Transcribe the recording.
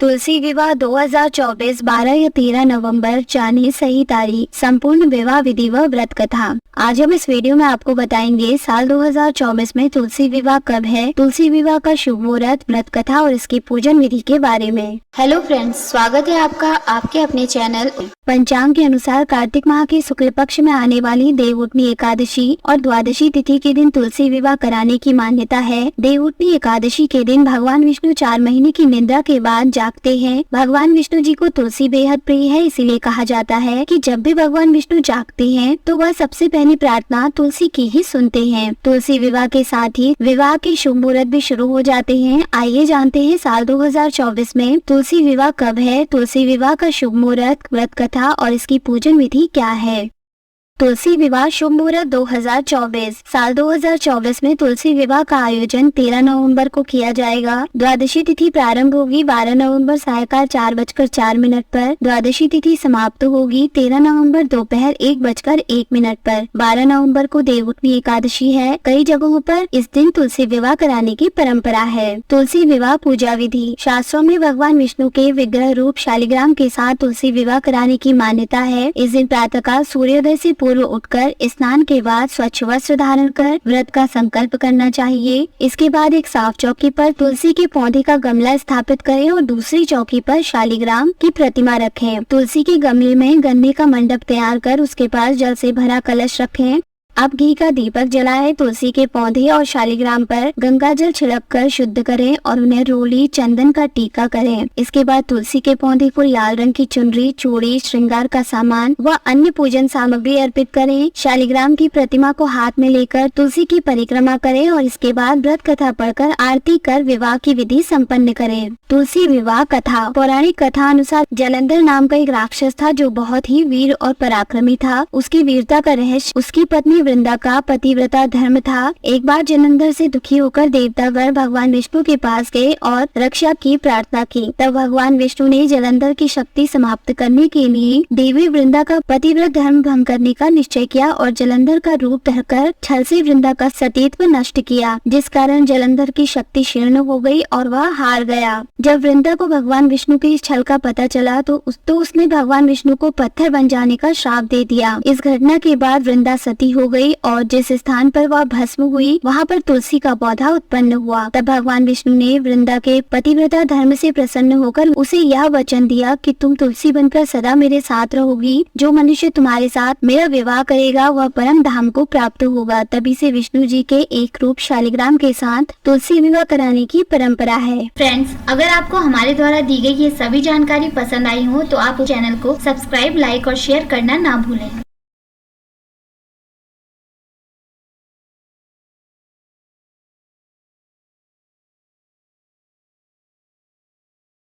तुलसी विवाह 2024 12 या 13 नवंबर जाने सही तारीख, संपूर्ण विवाह विधि व व्रत कथा। आज हम इस वीडियो में आपको बताएंगे साल 2024 में तुलसी विवाह कब है, तुलसी विवाह का शुभ मुहूर्त, व्रत कथा और इसकी पूजन विधि के बारे में। हेलो फ्रेंड्स, स्वागत है आपका आपके अपने चैनल। पंचांग के अनुसार कार्तिक माह के शुक्ल पक्ष में आने वाली देवउठनी एकादशी और द्वादशी तिथि के दिन तुलसी विवाह कराने की मान्यता है। देवउठनी एकादशी के दिन भगवान विष्णु 4 महीने की निद्रा के बाद जागते हैं। भगवान विष्णु जी को तुलसी बेहद प्रिय है, इसीलिए कहा जाता है कि जब भी भगवान विष्णु जागते हैं तो वह सबसे पहली प्रार्थना तुलसी की ही सुनते हैं। तुलसी विवाह के साथ ही विवाह के शुभ मुहूर्त भी शुरू हो जाते हैं। आइए जानते हैं साल 2024 में तुलसी विवाह कब है, तुलसी विवाह का शुभ मुहूर्त, व्रत कथा और इसकी पूजन विधि क्या है। तुलसी विवाह शुभ मुहूर्त 2024। साल 2024 में तुलसी विवाह का आयोजन 13 नवंबर को किया जाएगा। द्वादशी तिथि प्रारंभ होगी 12 नवंबर सायकाल 4:04 पर। द्वादशी तिथि समाप्त होगी 13 नवंबर दोपहर 1:01 पर। 12 नवंबर को देवउठनी एकादशी है। कई जगहों पर इस दिन तुलसी विवाह कराने की परंपरा है। तुलसी विवाह पूजा विधि। शास्त्रों में भगवान विष्णु के विग्रह रूप शालिग्राम के साथ तुलसी विवाह कराने की मान्यता है। इस दिन प्रातःकाल सूर्योदय से पूर्व उठकर स्नान के बाद स्वच्छ वस्त्र धारण कर व्रत का संकल्प करना चाहिए। इसके बाद एक साफ चौकी पर तुलसी के पौधे का गमला स्थापित करें और दूसरी चौकी पर शालिग्राम की प्रतिमा रखें। तुलसी के गमले में गन्ने का मंडप तैयार कर उसके पास जल से भरा कलश रखें। अब घी का दीपक जलाएं। तुलसी के पौधे और शालिग्राम पर गंगा जल छिड़क कर शुद्ध करें और उन्हें रोली चंदन का टीका करें। इसके बाद तुलसी के पौधे को लाल रंग की चुनरी, चूड़ी, श्रृंगार का सामान व अन्य पूजन सामग्री अर्पित करें। शालिग्राम की प्रतिमा को हाथ में लेकर तुलसी की परिक्रमा करें और इसके बाद व्रत कथा पढ़कर आरती कर विवाह की विधि संपन्न करें। तुलसी विवाह कथा। पौराणिक कथा अनुसार जलंधर नाम का एक राक्षस था जो बहुत ही वीर और पराक्रमी था। उसकी वीरता का रहस्य उसकी पत्नी वृंदा का पतिव्रता धर्म था। एक बार जलंधर से दुखी होकर देवतागण भगवान विष्णु के पास गए और रक्षा की प्रार्थना की। तब भगवान विष्णु ने जलंधर की शक्ति समाप्त करने के लिए देवी वृंदा का पतिव्रत धर्म भंग करने का निश्चय किया और जलंधर का रूप धरकर छल से वृंदा का सतीत्व नष्ट किया, जिस कारण जलंधर की शक्ति क्षीण हो गई और वह हार गया। जब वृंदा को भगवान विष्णु के इस छल का पता चला तो उसने भगवान विष्णु को पत्थर बन जाने का श्राप दे दिया। इस घटना के बाद वृंदा सती हो गई और जिस स्थान पर वह भस्म हुई वहाँ पर तुलसी का पौधा उत्पन्न हुआ। तब भगवान विष्णु ने वृंदा के पतिव्रता धर्म से प्रसन्न होकर उसे यह वचन दिया कि तुम तुलसी बनकर सदा मेरे साथ रहोगी। जो मनुष्य तुम्हारे साथ मेरा विवाह करेगा वह परम धाम को प्राप्त होगा। तभी से विष्णु जी के एक रूप शालिग्राम के साथ तुलसी विवाह कराने की परंपरा है। फ्रेंड्स, अगर आपको हमारे द्वारा दी गई ये सभी जानकारी पसंद आई हो तो आप चैनल को सब्सक्राइब, लाइक और शेयर करना ना भूलें।